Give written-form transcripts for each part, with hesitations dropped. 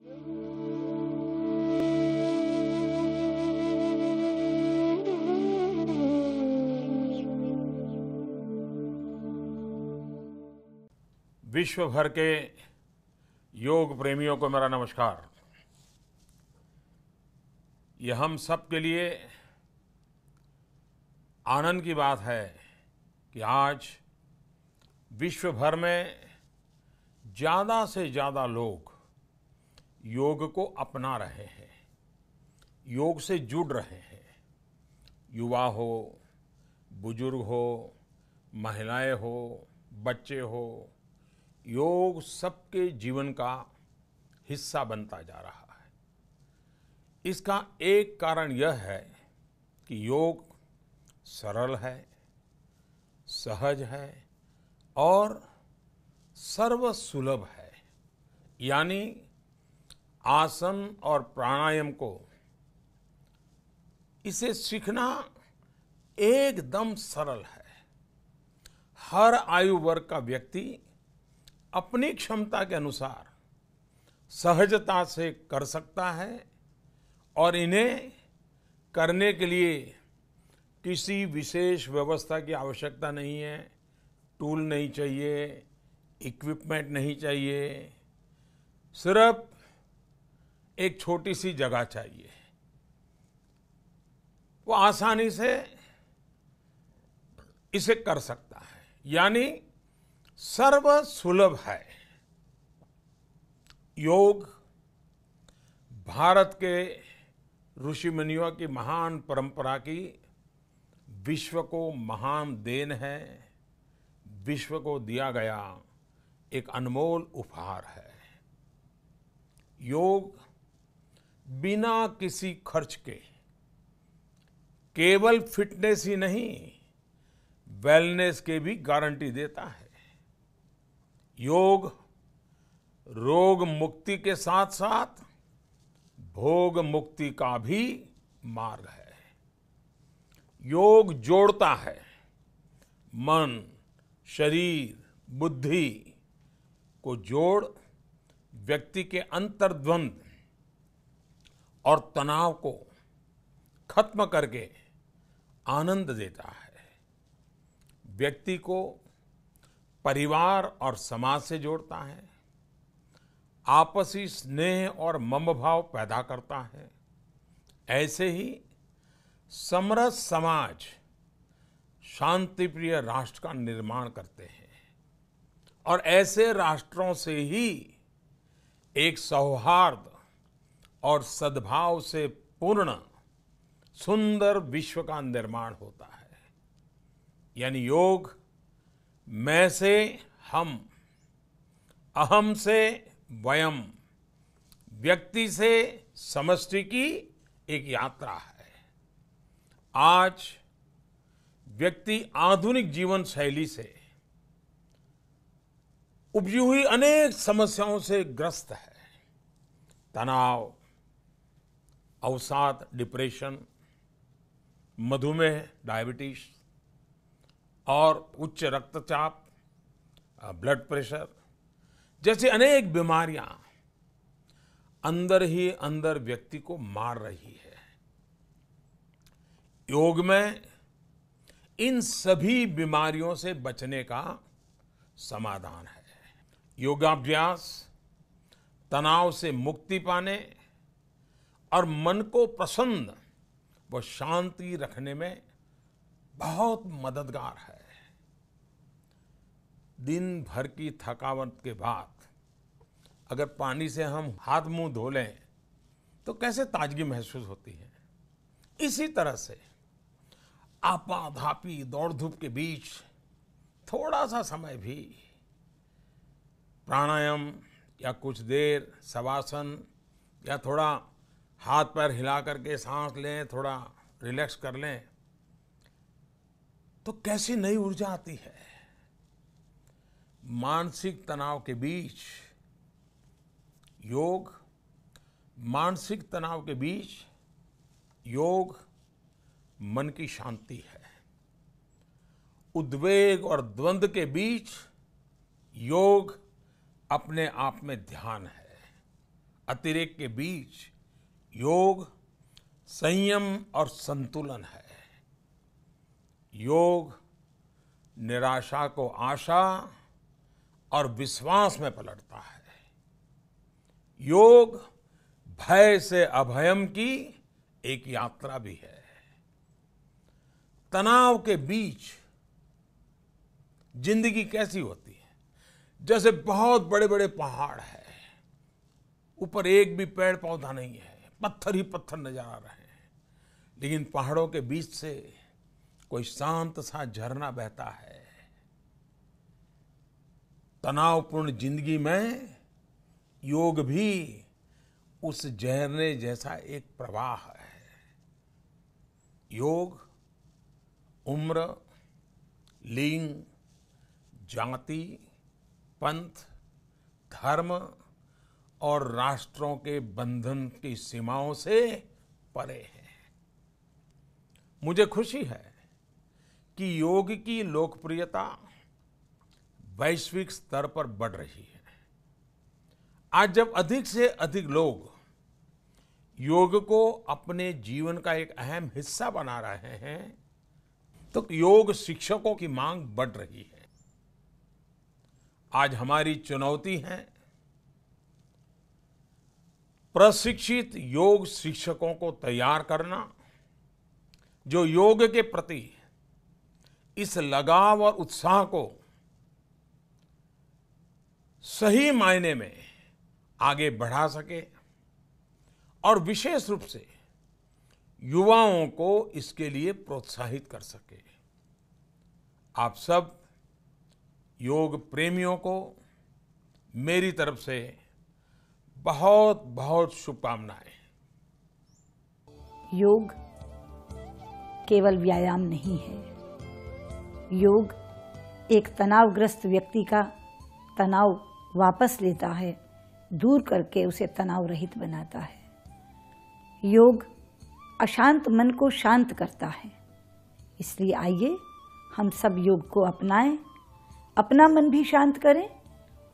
विश्व भर के योग प्रेमियों को मेरा नमस्कार। ये हम सब के लिए आनंद की बात है कि आज विश्व भर में ज़्यादा से ज़्यादा लोग योग को अपना रहे हैं, योग से जुड़ रहे हैं। युवा हो, बुजुर्ग हो, महिलाएं हो, बच्चे हो, योग सबके जीवन का हिस्सा बनता जा रहा है। इसका एक कारण यह है कि योग सरल है, सहज है और सर्वसुलभ है। यानी आसन और प्राणायाम को इसे सीखना एकदम सरल है। हर आयु वर्ग का व्यक्ति अपनी क्षमता के अनुसार सहजता से कर सकता है और इन्हें करने के लिए किसी विशेष व्यवस्था की आवश्यकता नहीं है। टूल नहीं चाहिए, इक्विपमेंट नहीं चाहिए, सिर्फ एक छोटी सी जगह चाहिए। वो आसानी से इसे कर सकता है, यानी सर्वसुलभ है। योग भारत के ऋषि मुनियों की महान परंपरा की विश्व को महान देन है, विश्व को दिया गया एक अनमोल उपहार है। योग बिना किसी खर्च के केवल फिटनेस ही नहीं, वेलनेस के भी गारंटी देता है। योग रोग मुक्ति के साथ साथ भोग मुक्ति का भी मार्ग है। योग जोड़ता है मन, शरीर, बुद्धि को जोड़ व्यक्ति के अंतर्द्वंद और तनाव को खत्म करके आनंद देता है। व्यक्ति को परिवार और समाज से जोड़ता है, आपसी स्नेह और मम भाव पैदा करता है। ऐसे ही समरस समाज शांतिप्रिय राष्ट्र का निर्माण करते हैं और ऐसे राष्ट्रों से ही एक सौहार्द और सद्भाव से पूर्ण सुंदर विश्व का निर्माण होता है। यानी योग मैं से हम, अहम से वयम, व्यक्ति से समष्टि की एक यात्रा है। आज व्यक्ति आधुनिक जीवन शैली से उपजी हुई अनेक समस्याओं से ग्रस्त है। तनाव, अवसाद, डिप्रेशन, मधुमेह, डायबिटीज और उच्च रक्तचाप, ब्लड प्रेशर जैसी अनेक बीमारियां अंदर ही अंदर व्यक्ति को मार रही है। योग में इन सभी बीमारियों से बचने का समाधान है। योगाभ्यास तनाव से मुक्ति पाने और मन को प्रसन्न व शांति रखने में बहुत मददगार है। दिन भर की थकावट के बाद अगर पानी से हम हाथ मुंह धो लें तो कैसे ताजगी महसूस होती है। इसी तरह से आपाधापी दौड़ धूप के बीच थोड़ा सा समय भी प्राणायाम या कुछ देर शवासन या थोड़ा हाथ पैर हिला करके सांस लें, थोड़ा रिलैक्स कर लें तो कैसी नई ऊर्जा आती है। मानसिक तनाव के बीच योग, मानसिक तनाव के बीच योग मन की शांति है। उद्वेग और द्वंद्व के बीच योग अपने आप में ध्यान है। अतिरेक के बीच योग संयम और संतुलन है। योग निराशा को आशा और विश्वास में पलटता है। योग भय से अभयम की एक यात्रा भी है। तनाव के बीच जिंदगी कैसी होती है? जैसे बहुत बड़े बड़े पहाड़ है, ऊपर एक भी पेड़ पौधा नहीं है, पत्थर ही पत्थर नजर आ रहे हैं, लेकिन पहाड़ों के बीच से कोई शांत सा झरना बहता है। तनावपूर्ण जिंदगी में योग भी उस झरने जैसा एक प्रवाह है। योग उम्र, लिंग, जाति, पंथ, धर्म और राष्ट्रों के बंधन की सीमाओं से परे है। मुझे खुशी है कि योग की लोकप्रियता वैश्विक स्तर पर बढ़ रही है। आज जब अधिक से अधिक लोग योग को अपने जीवन का एक अहम हिस्सा बना रहे हैं, तो योग शिक्षकों की मांग बढ़ रही है। आज हमारी चुनौती है प्रशिक्षित योग शिक्षकों को तैयार करना, जो योग के प्रति इस लगाव और उत्साह को सही मायने में आगे बढ़ा सके और विशेष रूप से युवाओं को इसके लिए प्रोत्साहित कर सके। आप सब योग प्रेमियों को मेरी तरफ से बहुत बहुत शुभकामनाएं। योग केवल व्यायाम नहीं है। योग एक तनावग्रस्त व्यक्ति का तनाव वापस लेता है, दूर करके उसे तनाव रहित बनाता है। योग अशांत मन को शांत करता है। इसलिए आइए हम सब योग को अपनाएं, अपना मन भी शांत करें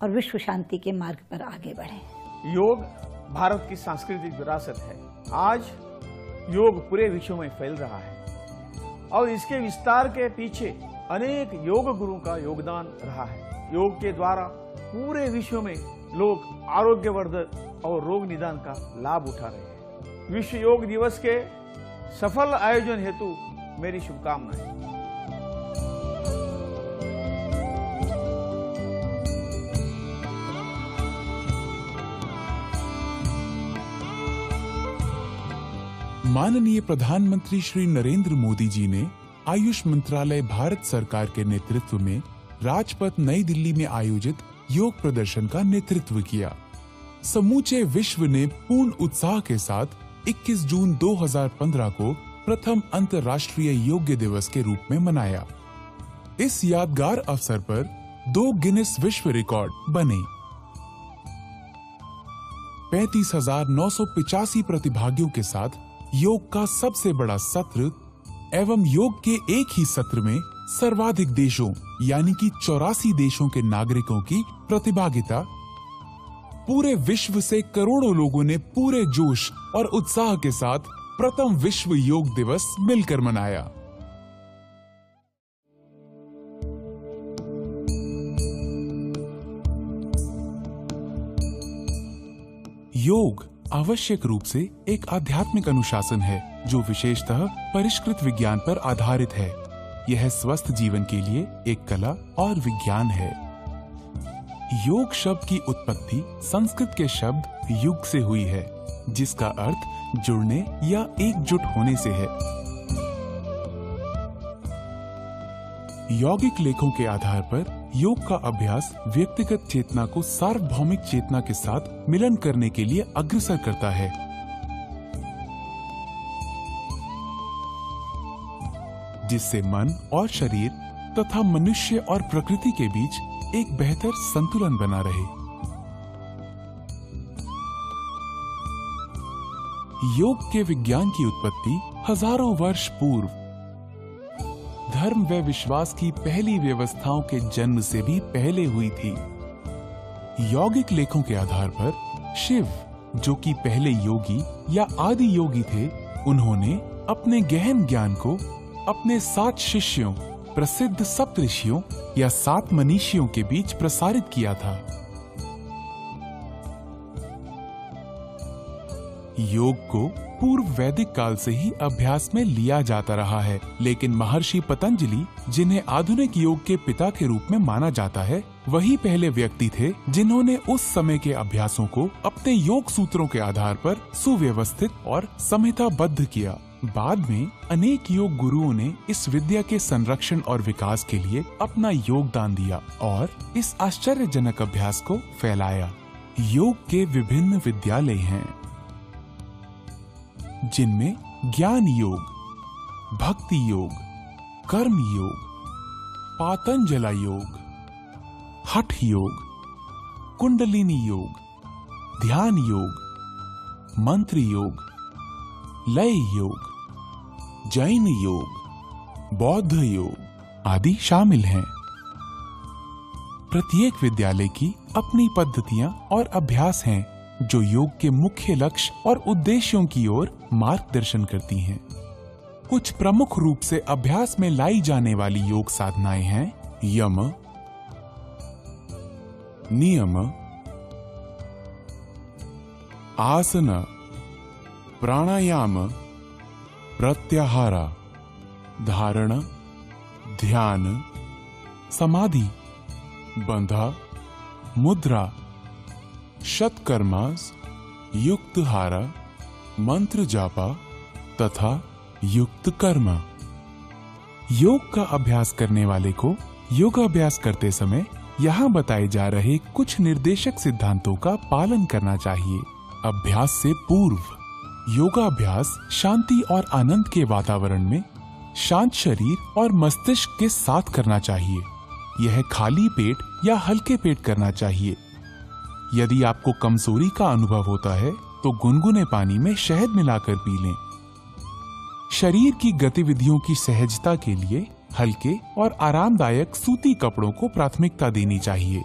और विश्व शांति के मार्ग पर आगे बढ़ें। योग भारत की सांस्कृतिक विरासत है। आज योग पूरे विश्व में फैल रहा है और इसके विस्तार के पीछे अनेक योग गुरुओं का योगदान रहा है। योग के द्वारा पूरे विश्व में लोग आरोग्यवर्धक और रोग निदान का लाभ उठा रहे हैं। विश्व योग दिवस के सफल आयोजन हेतु मेरी शुभकामनाएं। माननीय प्रधानमंत्री श्री नरेंद्र मोदी जी ने आयुष मंत्रालय भारत सरकार के नेतृत्व में राजपथ नई दिल्ली में आयोजित योग प्रदर्शन का नेतृत्व किया। समूचे विश्व ने पूर्ण उत्साह के साथ 21 जून 2015 को प्रथम अंतर्राष्ट्रीय योग दिवस के रूप में मनाया। इस यादगार अवसर पर 2 गिनेस विश्व रिकॉर्ड बने। 35,985 प्रतिभागियों के साथ योग का सबसे बड़ा सत्र एवं योग के एक ही सत्र में सर्वाधिक देशों यानी कि 84 देशों के नागरिकों की प्रतिभागिता। पूरे विश्व से करोड़ों लोगों ने पूरे जोश और उत्साह के साथ प्रथम विश्व योग दिवस मिलकर मनाया। योग आवश्यक रूप से एक आध्यात्मिक अनुशासन है जो विशेषतः परिष्कृत विज्ञान पर आधारित है। यह स्वस्थ जीवन के लिए एक कला और विज्ञान है। योग शब्द की उत्पत्ति संस्कृत के शब्द युग से हुई है, जिसका अर्थ जुड़ने या एकजुट होने से है। यौगिक लेखों के आधार पर योग का अभ्यास व्यक्तिगत चेतना को सार्वभौमिक चेतना के साथ मिलन करने के लिए अग्रसर करता है। जिससे मन और शरीर तथा मनुष्य और प्रकृति के बीच एक बेहतर संतुलन बना रहे। योग के विज्ञान की उत्पत्ति हजारों वर्ष पूर्व धर्म व विश्वास की पहली व्यवस्थाओं के जन्म से भी पहले हुई थी। यौगिक लेखों के आधार पर शिव जो कि पहले योगी या आदि योगी थे, उन्होंने अपने गहन ज्ञान को अपने 7 शिष्यों, प्रसिद्ध सप्तऋषियों या 7 मनीषियों के बीच प्रसारित किया था। योग को पूर्व वैदिक काल से ही अभ्यास में लिया जाता रहा है, लेकिन महर्षि पतंजलि, जिन्हें आधुनिक योग के पिता के रूप में माना जाता है, वही पहले व्यक्ति थे जिन्होंने उस समय के अभ्यासों को अपने योग सूत्रों के आधार पर सुव्यवस्थित और संहिताबद्ध किया। बाद में अनेक योग गुरुओं ने इस विद्या के संरक्षण और विकास के लिए अपना योगदान दिया और इस आश्चर्यजनक अभ्यास को फैलाया। योग के विभिन्न विद्यालय हैं, जिनमें ज्ञान योग, भक्ति योग, कर्म योग, पातंजला योग, हठ योग, कुंडलिनी योग, ध्यान योग, मंत्र योग, लय योग, जैन योग, बौद्ध योग आदि शामिल हैं। प्रत्येक विद्यालय की अपनी पद्धतियां और अभ्यास हैं, जो योग के मुख्य लक्ष्य और उद्देश्यों की ओर मार्गदर्शन करती हैं। कुछ प्रमुख रूप से अभ्यास में लाई जाने वाली योग साधनाएं हैं यम, नियम, आसन, प्राणायाम, प्रत्याहार, धारण, ध्यान, समाधि, बंधा, मुद्रा, शतकर्मास, युक्तहारा, मंत्र जापा तथा युक्त कर्म। योग का अभ्यास करने वाले को योगाभ्यास करते समय यहाँ बताए जा रहे कुछ निर्देशक सिद्धांतों का पालन करना चाहिए। अभ्यास से पूर्व योगाभ्यास शांति और आनंद के वातावरण में शांत शरीर और मस्तिष्क के साथ करना चाहिए। यह खाली पेट या हल्के पेट करना चाहिए। यदि आपको कमजोरी का अनुभव होता है तो गुनगुने पानी में शहद मिलाकर पी लें। शरीर की गतिविधियों की सहजता के लिए हल्के और आरामदायक सूती कपड़ों को प्राथमिकता देनी चाहिए।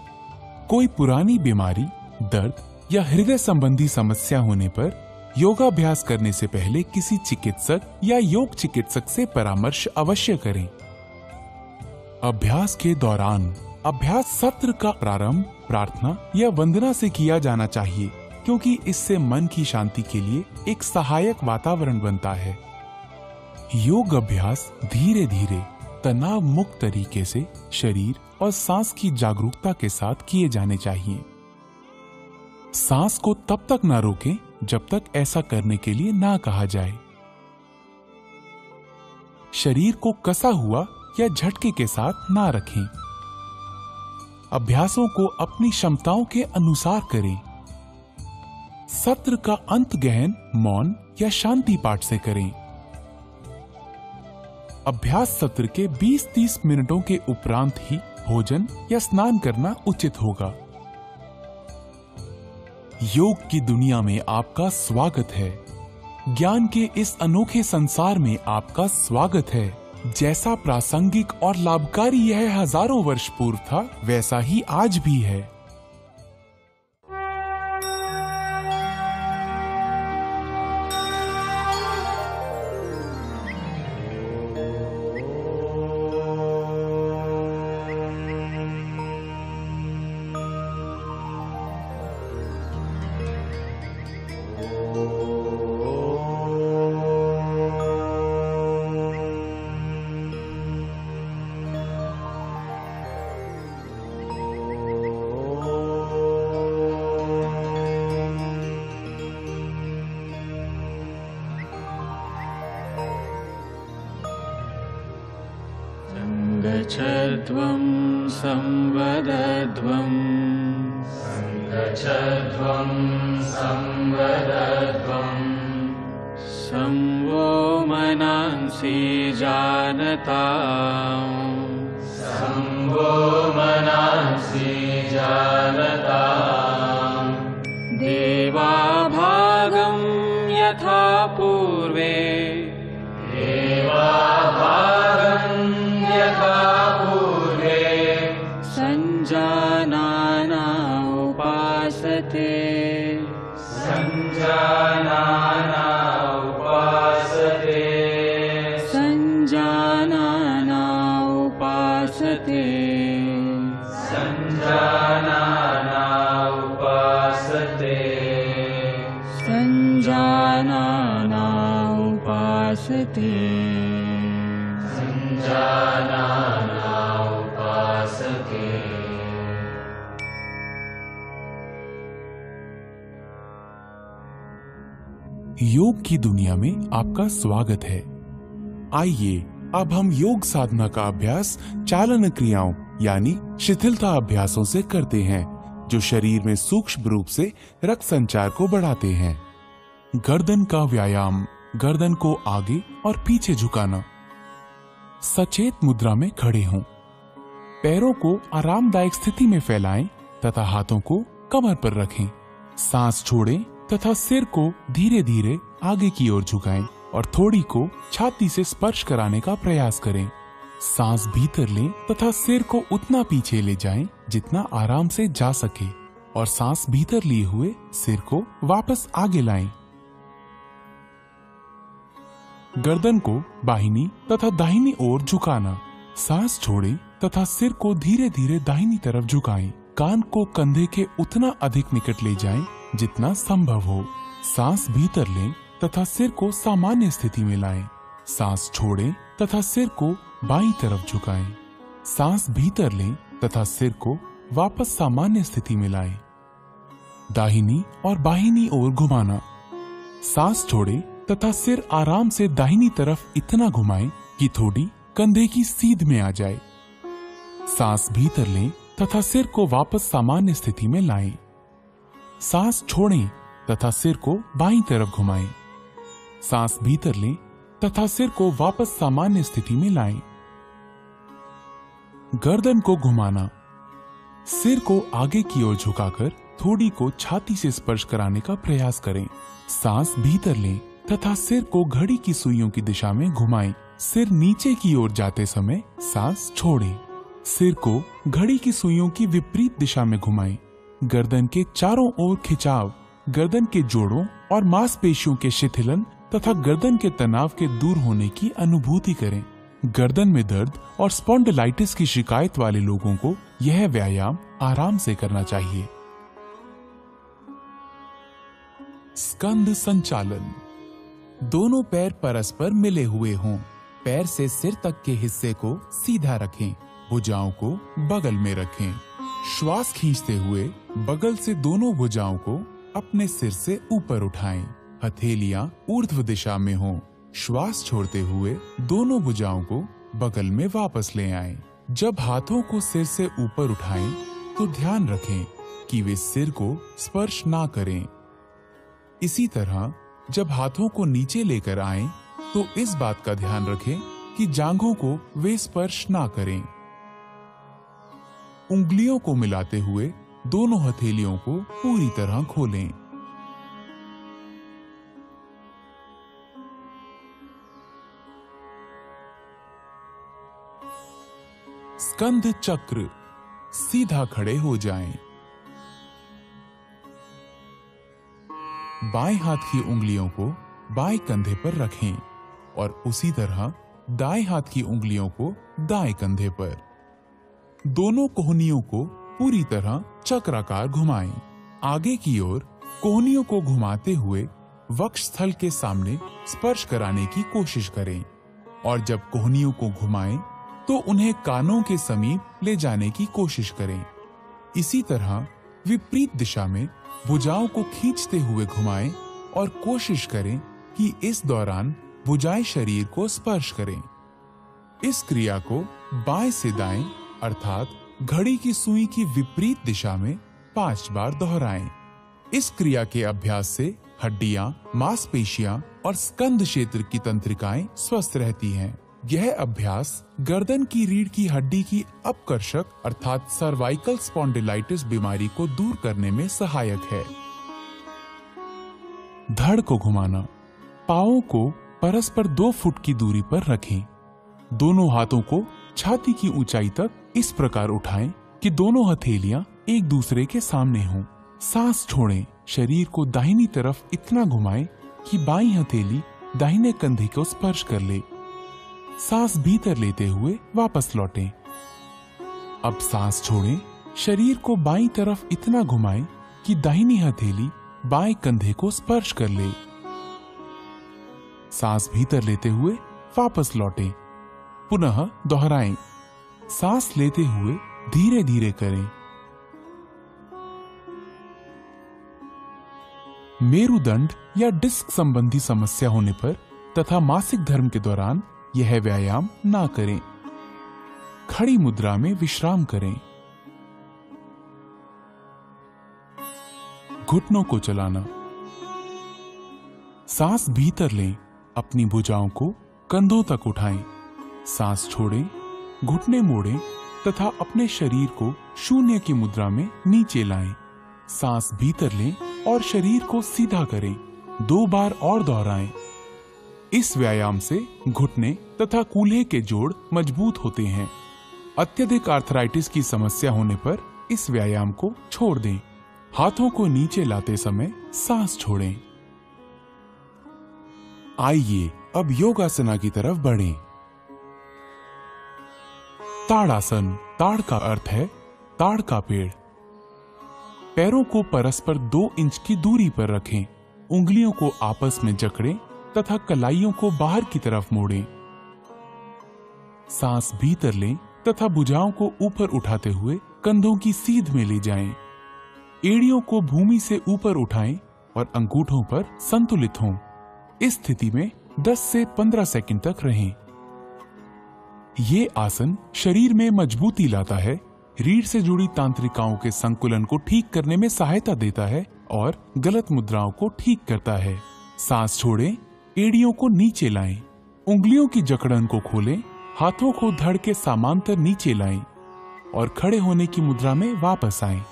कोई पुरानी बीमारी, दर्द या हृदय संबंधी समस्या होने पर योगाभ्यास करने से पहले किसी चिकित्सक या योग चिकित्सक से परामर्श अवश्य करें। अभ्यास के दौरान अभ्यास सत्र का प्रारंभ प्रार्थना या वंदना से किया जाना चाहिए, क्योंकि इससे मन की शांति के लिए एक सहायक वातावरण बनता है। योग अभ्यास धीरे धीरे तनाव मुक्त तरीके से शरीर और सांस की जागरूकता के साथ किए जाने चाहिए। सांस को तब तक ना रोकें जब तक ऐसा करने के लिए ना कहा जाए। शरीर को कसा हुआ या झटके के साथ ना रखें। अभ्यासों को अपनी क्षमताओं के अनुसार करें। सत्र का अंत गहन मौन या शांति पाठ से करें। अभ्यास सत्र के 20-30 मिनटों के उपरांत ही भोजन या स्नान करना उचित होगा। योग की दुनिया में आपका स्वागत है। ज्ञान के इस अनोखे संसार में आपका स्वागत है। जैसा प्रासंगिक और लाभकारी यह हजारों वर्ष पूर्व था, वैसा ही आज भी है। गच्छध्वं संवदध्वं गच्छध्वं संवदध्वं संवो मनांसि जानताम् संवो मनांसि जानताम् देवाभागं यथा पूर्वे संजानाना उपासते सञ्जानाना उपासते सञ्जानाना उपासते सञ्जानाना उपासते सञ्जानाना उपासते सञ्जानाना उपासते। योग की दुनिया में आपका स्वागत है। आइए अब हम योग साधना का अभ्यास चालन क्रियाओं यानी शिथिलता अभ्यासों से करते हैं, जो शरीर में सूक्ष्म रूप से रक्त संचार को बढ़ाते हैं। गर्दन का व्यायाम, गर्दन को आगे और पीछे झुकाना। सचेत मुद्रा में खड़े हों। पैरों को आरामदायक स्थिति में फैलाएं तथा हाथों को कमर पर रखें। सांस छोड़ें तथा सिर को धीरे धीरे आगे की ओर झुकाएं और थोड़ी को छाती से स्पर्श कराने का प्रयास करें। सांस भीतर लें तथा सिर को उतना पीछे ले जाएं जितना आराम से जा सके और सांस भीतर लिए हुए सिर को वापस आगे लाएं। गर्दन को बाहिनी तथा दाहिनी ओर झुकाना। सांस छोड़ें तथा सिर को धीरे धीरे दाहिनी तरफ झुकाएं। कान को कंधे के उतना अधिक निकट ले जाएं जितना संभव हो। सांस भीतर लें तथा सिर को सामान्य स्थिति में लाएं। सांस छोड़ें तथा सिर को बाईं तरफ झुकाएं। सांस भीतर लें तथा सिर को वापस सामान्य स्थिति में लाएं। दाहिनी और बाहिनी ओर घुमाना। सांस छोड़ें तथा सिर आराम से दाहिनी तरफ इतना घुमाएं कि थोड़ी कंधे की सीध में आ जाए। सांस भीतर लें तथा सिर को वापस सामान्य स्थिति में लाएं। सांस छोड़ें तथा सिर को बाईं तरफ घुमाएं। सांस भीतर लें तथा सिर को वापस सामान्य स्थिति में लाएं। गर्दन को घुमाना। सिर को आगे की ओर झुकाकर थोड़ी को छाती से स्पर्श कराने का प्रयास करें। सांस भीतर लें तथा सिर को घड़ी की सुइयों की दिशा में घुमाएं। सिर नीचे की ओर जाते समय सांस छोड़ें। सिर को घड़ी की सुइयों की विपरीत दिशा में घुमाएं। गर्दन के चारों ओर खिंचाव, गर्दन के जोड़ों और मांसपेशियों के शिथिलन तथा गर्दन के तनाव के दूर होने की अनुभूति करें। गर्दन में दर्द और स्पॉन्डिलाइटिस की शिकायत वाले लोगों को यह व्यायाम आराम से करना चाहिए। स्कंद संचालन। दोनों पैर परस्पर मिले हुए हों। पैर से सिर तक के हिस्से को सीधा रखें। भुजाओं को बगल में रखें। श्वास खींचते हुए बगल से दोनों भुजाओं को अपने सिर से ऊपर उठाएं। हथेलियां ऊर्ध्व दिशा में हों। श्वास छोड़ते हुए दोनों भुजाओं को बगल में वापस ले आएं। जब हाथों को सिर से ऊपर उठाएं तो ध्यान रखें कि वे सिर को स्पर्श ना करें। इसी तरह जब हाथों को नीचे लेकर आएं तो इस बात का ध्यान रखें कि जांघों को वे स्पर्श ना करें। उंगलियों को मिलाते हुए दोनों हथेलियों को पूरी तरह खोलें। स्कंद चक्र। सीधा खड़े हो जाएं। बाएं हाथ की उंगलियों को बाएं कंधे पर रखें और उसी तरह दाएं हाथ की उंगलियों को दाएं कंधे पर। दोनों कोहनियों को पूरी तरह चक्राकार घुमाएं। आगे की ओर कोहनियों को घुमाते हुए वक्षस्थल के सामने स्पर्श कराने की कोशिश करें और जब कोहनियों को घुमाएं तो उन्हें कानों के समीप ले जाने की कोशिश करें। इसी तरह विपरीत दिशा में भुजाओं को खींचते हुए घुमाएं और कोशिश करें कि इस दौरान भुजाएं शरीर को स्पर्श करें। इस क्रिया को बाएं से दाएं अर्थात घड़ी की सुई की विपरीत दिशा में 5 बार दोहराएं। इस क्रिया के अभ्यास से हड्डियां, मांसपेशियां और स्कंद क्षेत्र की तंत्रिकाएं स्वस्थ रहती हैं। यह अभ्यास गर्दन की रीढ़ की हड्डी की अपकर्षक अर्थात सर्वाइकल स्पॉन्डिलाइटिस बीमारी को दूर करने में सहायक है। धड़ को घुमाना। पांवों को परस्पर 2 फुट की दूरी पर रखें। दोनों हाथों को छाती की ऊंचाई तक इस प्रकार उठाएं कि दोनों हथेलियां एक दूसरे के सामने हों। सांस छोड़ें शरीर को दाहिनी तरफ इतना घुमाएं कि बाईं हथेली दाहिने कंधे को स्पर्श कर ले। सांस भीतर लेते हुए वापस लौटें। अब सांस छोड़ें। शरीर को बाईं तरफ इतना घुमाएं कि दाहिनी हथेली बाएं कंधे को स्पर्श कर ले। सांस भीतर लेते हुए वापस लौटें। पुनः दोहराएं। सांस लेते हुए धीरे धीरे करें। मेरुदंड या डिस्क संबंधी समस्या होने पर तथा मासिक धर्म के दौरान यह व्यायाम ना करें। खड़ी मुद्रा में विश्राम करें। घुटनों को चलाना। सांस भीतर लें। अपनी भुजाओं को कंधों तक उठाएं। सांस छोड़ें। घुटने मोड़ें तथा अपने शरीर को शून्य की मुद्रा में नीचे लाएं। सांस भीतर लें और शरीर को सीधा करें। 2 बार और दोहराएं। इस व्यायाम से घुटने तथा कूल्हे के जोड़ मजबूत होते हैं। अत्यधिक आर्थराइटिस की समस्या होने पर इस व्यायाम को छोड़ दें। हाथों को नीचे लाते समय सांस छोड़ें। आइए अब योगासना की तरफ बढ़ें। ताड़ासन। ताड़ का अर्थ है ताड़ का पेड़। पैरों को परस्पर 2 इंच की दूरी पर रखें। उंगलियों को आपस में जकड़ें तथा कलाइयों को बाहर की तरफ मोड़ें। सांस भीतर लें तथा भुजाओं को ऊपर उठाते हुए कंधों की सीध में ले जाएं। एड़ियों को भूमि से ऊपर उठाएं और अंगूठों पर संतुलित हों। इस स्थिति में 10 से 15 सेकंड तक रहें। ये आसन शरीर में मजबूती लाता है, रीढ़ से जुड़ी तांत्रिकाओं के संकुलन को ठीक करने में सहायता देता है और गलत मुद्राओं को ठीक करता है। सांस छोड़ें। एड़ियों को नीचे लाएं। उंगलियों की जकड़न को खोलें। हाथों को धड़ के समांतर नीचे लाएं और खड़े होने की मुद्रा में वापस आएं।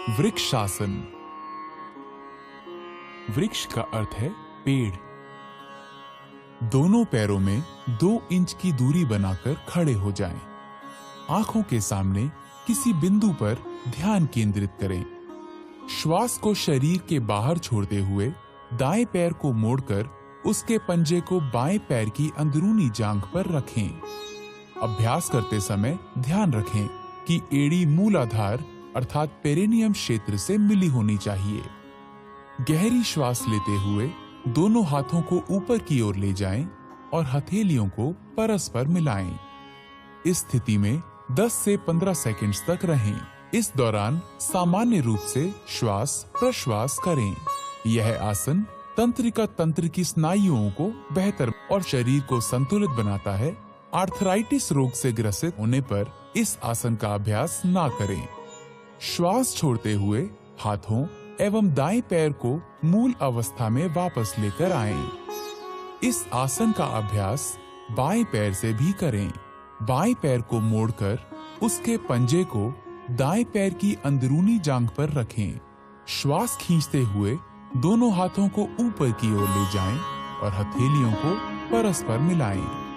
वृक्षासन। वृक्ष का अर्थ है पेड़। दोनों पैरों में 2 इंच की दूरी बनाकर खड़े हो जाएं। आंखों के सामने किसी बिंदु पर ध्यान केंद्रित करें। श्वास को शरीर के बाहर छोड़ते हुए दाएं पैर को मोड़कर उसके पंजे को बाएं पैर की अंदरूनी जांघ पर रखें। अभ्यास करते समय ध्यान रखें कि एड़ी मूलाधार अर्थात पेरिनियम क्षेत्र से मिली होनी चाहिए। गहरी श्वास लेते हुए दोनों हाथों को ऊपर की ओर ले जाएं और हथेलियों को परस्पर मिलाएं। इस स्थिति में 10 से 15 सेकंड्स तक रहें। इस दौरान सामान्य रूप से श्वास प्रश्वास करें। यह आसन तंत्रिका तंत्र की स्नायुओं को बेहतर और शरीर को संतुलित बनाता है। आर्थराइटिस रोग से ग्रसित होने पर इस आसन का अभ्यास ना करें। श्वास छोड़ते हुए हाथों एवं दाएं पैर को मूल अवस्था में वापस लेकर आएं। इस आसन का अभ्यास बाएं पैर से भी करें। बाएं पैर को मोड़कर उसके पंजे को दाएं पैर की अंदरूनी जांघ पर रखें। श्वास खींचते हुए दोनों हाथों को ऊपर की ओर ले जाएं और हथेलियों को परस्पर मिलाएं।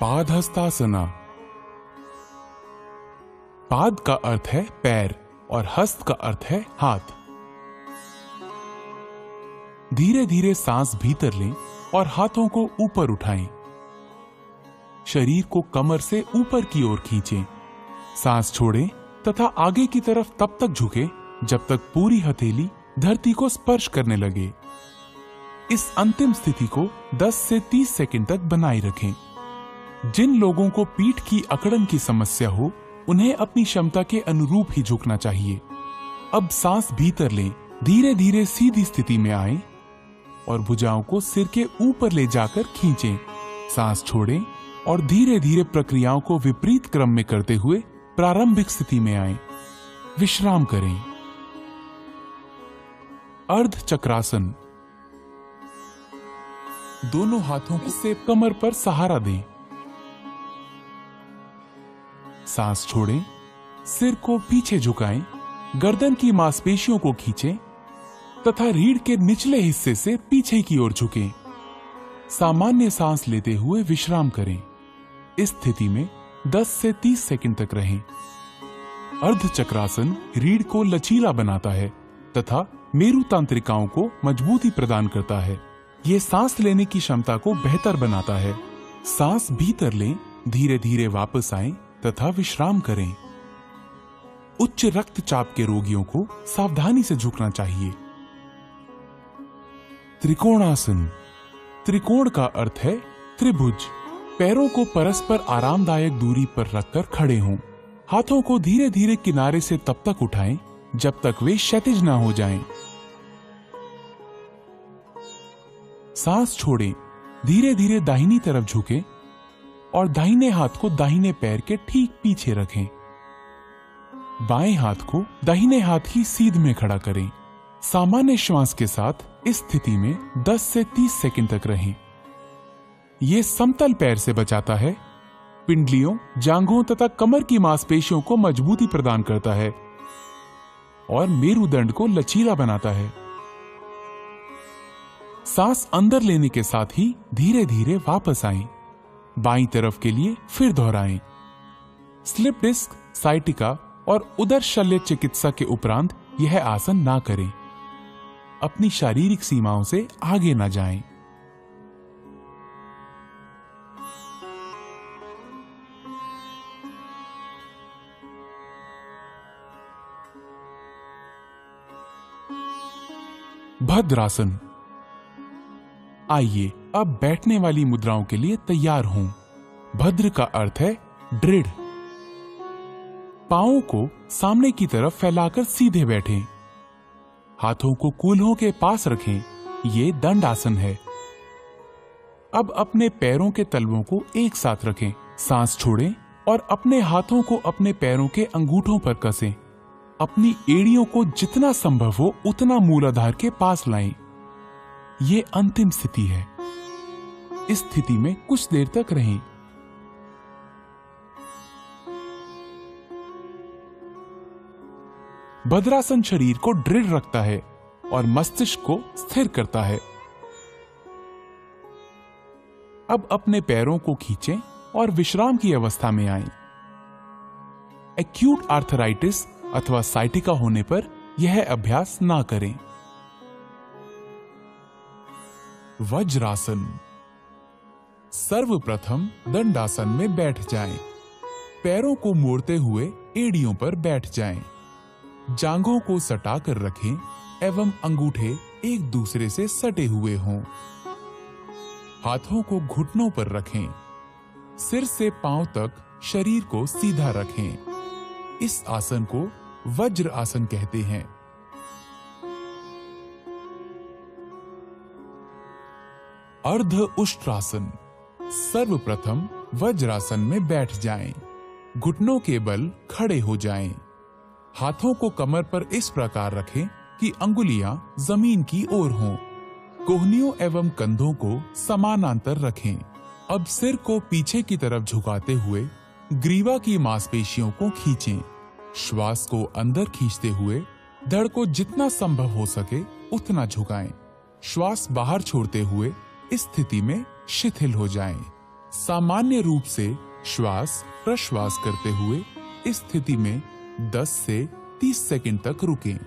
पादहस्तासना। पाद का अर्थ है पैर और हस्त का अर्थ है हाथ। धीरे धीरे सांस भीतर लें और हाथों को ऊपर उठाएं। शरीर को कमर से ऊपर की ओर खींचें। सांस छोड़ें तथा आगे की तरफ तब तक झुकें जब तक पूरी हथेली धरती को स्पर्श करने लगे। इस अंतिम स्थिति को 10 से 30 सेकंड तक बनाए रखें। जिन लोगों को पीठ की अकड़न की समस्या हो उन्हें अपनी क्षमता के अनुरूप ही झुकना चाहिए। अब सांस भीतर लें। धीरे धीरे सीधी स्थिति में आएं और भुजाओं को सिर के ऊपर ले जाकर खींचें। सांस छोड़ें और धीरे धीरे प्रक्रियाओं को विपरीत क्रम में करते हुए प्रारंभिक स्थिति में आएं। विश्राम करें। अर्ध चक्रासन। दोनों हाथों से कमर पर सहारा दें। सांस छोड़ें। सिर को पीछे झुकाएं गर्दन की मांसपेशियों को खींचें तथा रीढ़ के निचले हिस्से से पीछे की ओर झुकें। सामान्य सांस लेते हुए विश्राम करें। इस स्थिति में 10 से 30 सेकंड तक रहें। अर्ध चक्रासन रीढ़ को लचीला बनाता है तथा मेरु तंत्रिकाओं को मजबूती प्रदान करता है। ये सांस लेने की क्षमता को बेहतर बनाता है। सांस भीतर लें, धीरे धीरे वापस आएं तथा विश्राम करें। उच्च रक्तचाप के रोगियों को सावधानी से झुकना चाहिए। त्रिकोणासन। त्रिकोण का अर्थ है त्रिभुज। पैरों को परस्पर आरामदायक दूरी पर रखकर खड़े हों। हाथों को धीरे धीरे किनारे से तब तक उठाएं जब तक वे क्षैतिज न हो जाएं। सांस छोड़ें, धीरे धीरे दाहिनी तरफ झुकें और दाहिने हाथ को दाहिने पैर के ठीक पीछे रखें। बाएं हाथ को दाहिने हाथ की सीध में खड़ा करें। सामान्य श्वास के साथ इस स्थिति में 10 से 30 सेकंड तक रहें। यह समतल पैर से बचाता है, पिंडलियों, जांघों तथा कमर की मांसपेशियों को मजबूती प्रदान करता है और मेरुदंड को लचीला बनाता है। सांस अंदर लेने के साथ ही धीरे धीरे वापस आएं। बाईं तरफ के लिए फिर दोहराएं। स्लिप डिस्क, साइटिका और उदर शल्य चिकित्सा के उपरांत यह आसन ना करें। अपनी शारीरिक सीमाओं से आगे ना जाएं। भद्रासन। आइए अब बैठने वाली मुद्राओं के लिए तैयार हों। भद्र का अर्थ है दृढ़। पांवों को सामने की तरफ फैलाकर सीधे बैठें। हाथों को कूल्हों के पास रखें। ये दंड आसन है। अब अपने पैरों के तलवों को एक साथ रखें। सांस छोड़ें और अपने हाथों को अपने पैरों के अंगूठों पर कसें। अपनी एड़ियों को जितना संभव हो उतना मूलाधार के पास लाएं। ये अंतिम स्थिति है। इस स्थिति में कुछ देर तक रहें। भद्रासन शरीर को दृढ़ रखता है और मस्तिष्क को स्थिर करता है। अब अपने पैरों को खींचें और विश्राम की अवस्था में आएं। एक्यूट आर्थराइटिस अथवा साइटिका होने पर यह अभ्यास ना करें। वज्रासन। सर्वप्रथम दंडासन में बैठ जाएं। पैरों को मोड़ते हुए एड़ियों पर बैठ जाएं। जांघों को सटाकर रखें एवं अंगूठे एक दूसरे से सटे हुए हों। हाथों को घुटनों पर रखें। सिर से पांव तक शरीर को सीधा रखें। इस आसन को वज्र आसन कहते हैं। अर्ध उष्ट्रासन। सर्वप्रथम वज्रासन में बैठ जाएं। घुटनों के बल खड़े हो जाएं। हाथों को कमर पर इस प्रकार रखें कि अंगुलियां जमीन की ओर हों। कोहनियों एवं कंधों को समानांतर रखें। अब सिर को पीछे की तरफ झुकाते हुए ग्रीवा की मांसपेशियों को खींचें। श्वास को अंदर खींचते हुए धड़ को जितना संभव हो सके उतना झुकाएं। श्वास बाहर छोड़ते हुए इस स्थिति में शिथिल हो जाएं। सामान्य रूप से श्वास प्रश्वास करते हुए इस स्थिति में 10 से 30 सेकंड तक रुकें।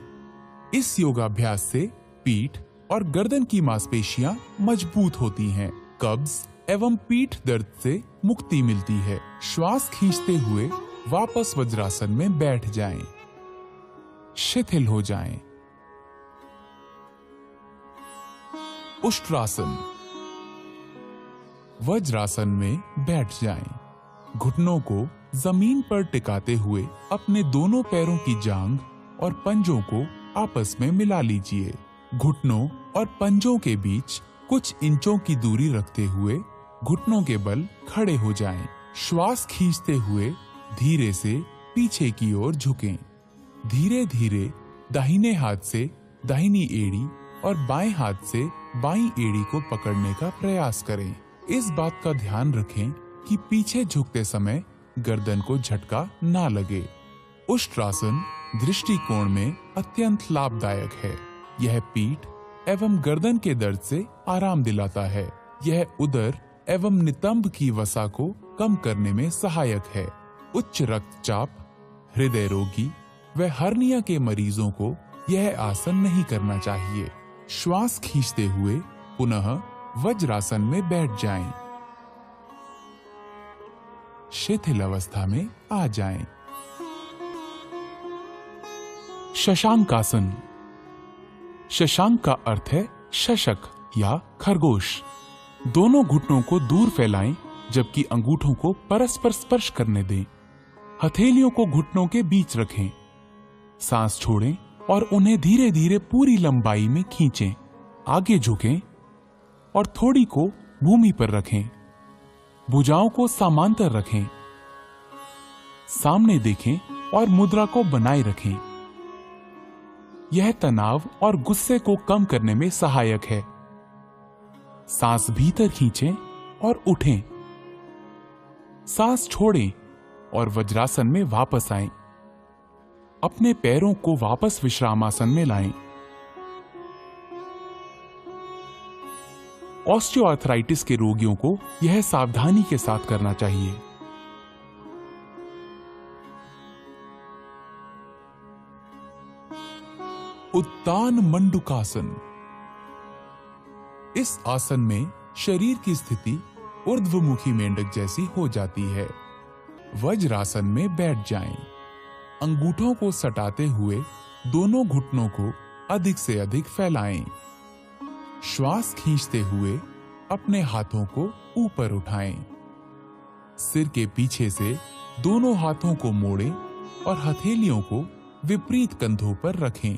इस योगाभ्यास से पीठ और गर्दन की मांसपेशियां मजबूत होती हैं। कब्ज एवं पीठ दर्द से मुक्ति मिलती है। श्वास खींचते हुए वापस वज्रासन में बैठ जाएं। शिथिल हो जाएं। उष्ट्रासन। वज्रासन में बैठ जाएं। घुटनों को जमीन पर टिकाते हुए अपने दोनों पैरों की जांघ और पंजों को आपस में मिला लीजिए। घुटनों और पंजों के बीच कुछ इंचों की दूरी रखते हुए घुटनों के बल खड़े हो जाएं। श्वास खींचते हुए धीरे से पीछे की ओर झुकें। धीरे धीरे दाहिने हाथ से दाहिनी एड़ी और बाएं हाथ से बाईं एड़ी को पकड़ने का प्रयास करें। इस बात का ध्यान रखें कि पीछे झुकते समय गर्दन को झटका ना लगे। उष्ट्रासन दृष्टिकोण में अत्यंत लाभदायक है। यह पीठ एवं गर्दन के दर्द से आराम दिलाता है। यह उदर एवं नितंब की वसा को कम करने में सहायक है। उच्च रक्तचाप, हृदय रोगी व हर्निया के मरीजों को यह आसन नहीं करना चाहिए। श्वास खींचते हुए पुनः वज्रासन में बैठ जाएं। शिथिल अवस्था में आ जाएं। शशांकासन। शशांक का अर्थ है शशक या खरगोश। दोनों घुटनों को दूर फैलाएं, जबकि अंगूठों को परस्पर स्पर्श करने दें। हथेलियों को घुटनों के बीच रखें। सांस छोड़ें और उन्हें धीरे धीरे पूरी लंबाई में खींचें। आगे झुकें और थोड़ी को भूमि पर रखें। भुजाओं को समांतर रखें। सामने देखें और मुद्रा को बनाए रखें। यह तनाव और गुस्से को कम करने में सहायक है। सांस भीतर खींचें और उठें। सांस छोड़ें और वज्रासन में वापस आएं। अपने पैरों को वापस विश्रामासन में लाएं। ऑस्टियोआर्थराइटिस के रोगियों को यह सावधानी के साथ करना चाहिए। उत्तान मंडूकासन। इस आसन में शरीर की स्थिति ऊर्ध्वमुखी मेंढक जैसी हो जाती है। वज्रासन में बैठ जाएं। अंगूठों को सटाते हुए दोनों घुटनों को अधिक से अधिक फैलाएं। श्वास खींचते हुए अपने हाथों को ऊपर उठाएं। सिर के पीछे से दोनों हाथों को मोड़ें और हथेलियों को विपरीत कंधों पर रखें।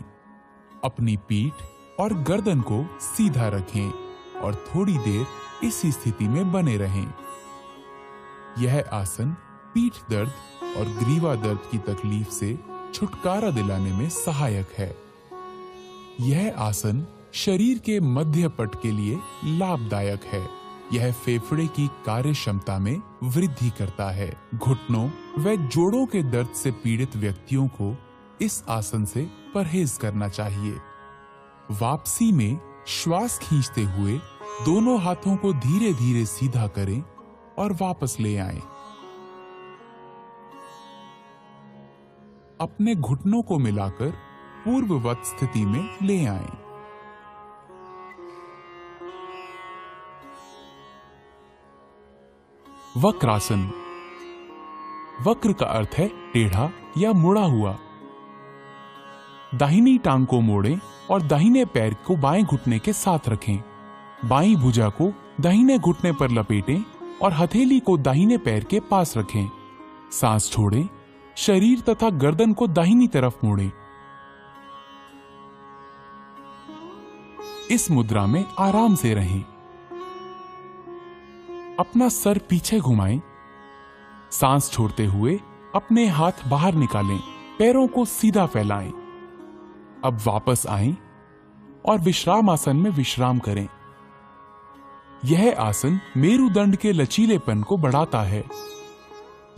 अपनी पीठ और गर्दन को सीधा रखें और थोड़ी देर इसी स्थिति में बने रहें। यह आसन पीठ दर्द और ग्रीवा दर्द की तकलीफ से छुटकारा दिलाने में सहायक है। यह आसन शरीर के मध्य पट के लिए लाभदायक है। यह फेफड़े की कार्य क्षमता में वृद्धि करता है। घुटनों व जोड़ों के दर्द से पीड़ित व्यक्तियों को इस आसन से परहेज करना चाहिए। वापसी में श्वास खींचते हुए दोनों हाथों को धीरे धीरे सीधा करें और वापस ले आएं। अपने घुटनों को मिलाकर पूर्ववत स्थिति में ले आएं। वक्रासन। वक्र का अर्थ है टेढ़ा या मुड़ा हुआ। दाहिनी टांग को मोड़ें और दाहिने पैर को बाएं घुटने के साथ रखें। बाईं भुजा को दाहिने घुटने पर लपेटें और हथेली को दाहिने पैर के पास रखें। सांस छोड़ें। शरीर तथा गर्दन को दाहिनी तरफ मोड़ें। इस मुद्रा में आराम से रहें। अपना सर पीछे घुमाएं। सांस छोड़ते हुए अपने हाथ बाहर निकालें। पैरों को सीधा फैलाएं। अब वापस आएं और विश्राम आसन में विश्राम करें। यह आसन मेरुदंड के लचीलेपन को बढ़ाता है।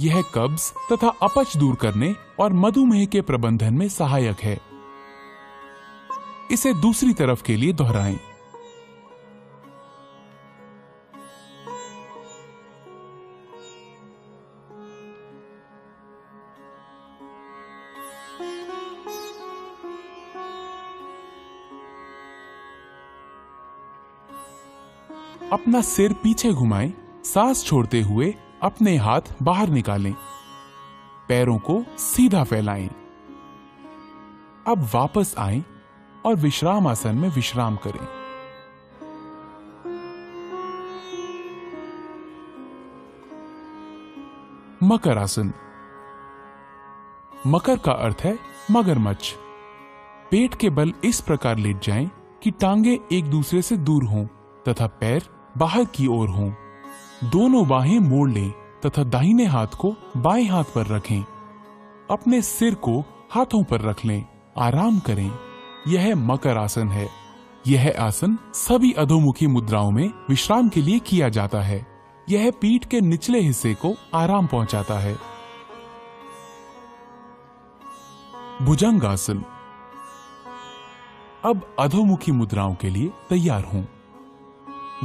यह कब्ज तथा अपच दूर करने और मधुमेह के प्रबंधन में सहायक है। इसे दूसरी तरफ के लिए दोहराएं। अपना सिर पीछे घुमाएं। सांस छोड़ते हुए अपने हाथ बाहर निकालें। पैरों को सीधा फैलाएं। अब वापस आएं और विश्राम आसन में विश्राम करें। मकर आसन। मकर का अर्थ है मगरमच्छ। पेट के बल इस प्रकार लेट जाएं कि टांगे एक दूसरे से दूर हों तथा पैर बाहर की ओर हों। दोनों बाहें मोड़ लें तथा दाहिने हाथ को बाएं हाथ पर रखें। अपने सिर को हाथों पर रख लें। आराम करें। यह मकर आसन है। यह आसन सभी अधोमुखी मुद्राओं में विश्राम के लिए किया जाता है। यह पीठ के निचले हिस्से को आराम पहुंचाता है। भुजंगासन। अब अधोमुखी मुद्राओं के लिए तैयार हों।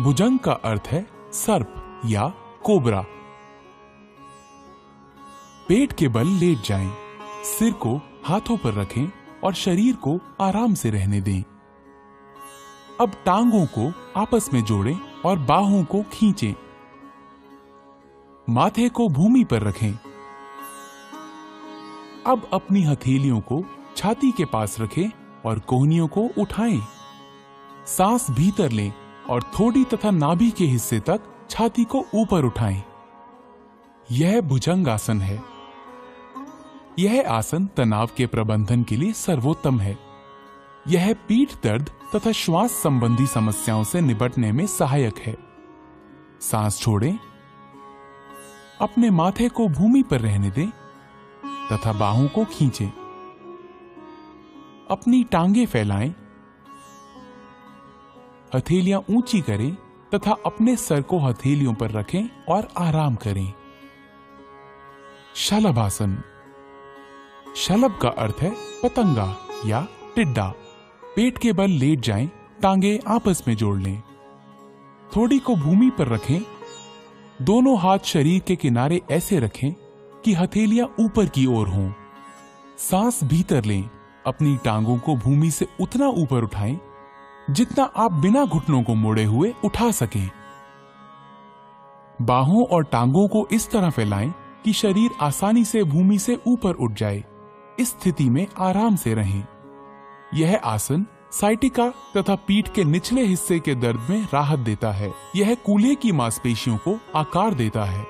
भुजंग का अर्थ है सर्प या कोबरा। पेट के बल लेट जाएं, सिर को हाथों पर रखें और शरीर को आराम से रहने दें। अब टांगों को आपस में जोड़ें और बाहों को खींचें। माथे को भूमि पर रखें। अब अपनी हथेलियों को छाती के पास रखें और कोहनियों को उठाएं। सांस भीतर लें और थोड़ी तथा नाभि के हिस्से तक छाती को ऊपर उठाएं। यह भुजंगासन है। यह आसन तनाव के प्रबंधन के लिए सर्वोत्तम है। यह पीठ दर्द तथा श्वास संबंधी समस्याओं से निपटने में सहायक है। सांस छोड़ें, अपने माथे को भूमि पर रहने दें तथा बाहों को खींचें। अपनी टांगें फैलाएं, हथेलियां ऊंची करें तथा अपने सर को हथेलियों पर रखें और आराम करें। शलभासन। शलभ का अर्थ है पतंगा या टिड्डा। पेट के बल लेट जाएं, टांगे आपस में जोड़ लें। थोड़ी को भूमि पर रखें। दोनों हाथ शरीर के किनारे ऐसे रखें कि हथेलियां ऊपर की ओर हों। सांस भीतर लें। अपनी टांगों को भूमि से उतना ऊपर उठाएं जितना आप बिना घुटनों को मोड़े हुए उठा सकें। बाहों और टांगों को इस तरह फैलाएं कि शरीर आसानी से भूमि से ऊपर उठ जाए। इस स्थिति में आराम से रहें। यह आसन साइटिका तथा पीठ के निचले हिस्से के दर्द में राहत देता है। यह कूल्हे की मांसपेशियों को आकार देता है।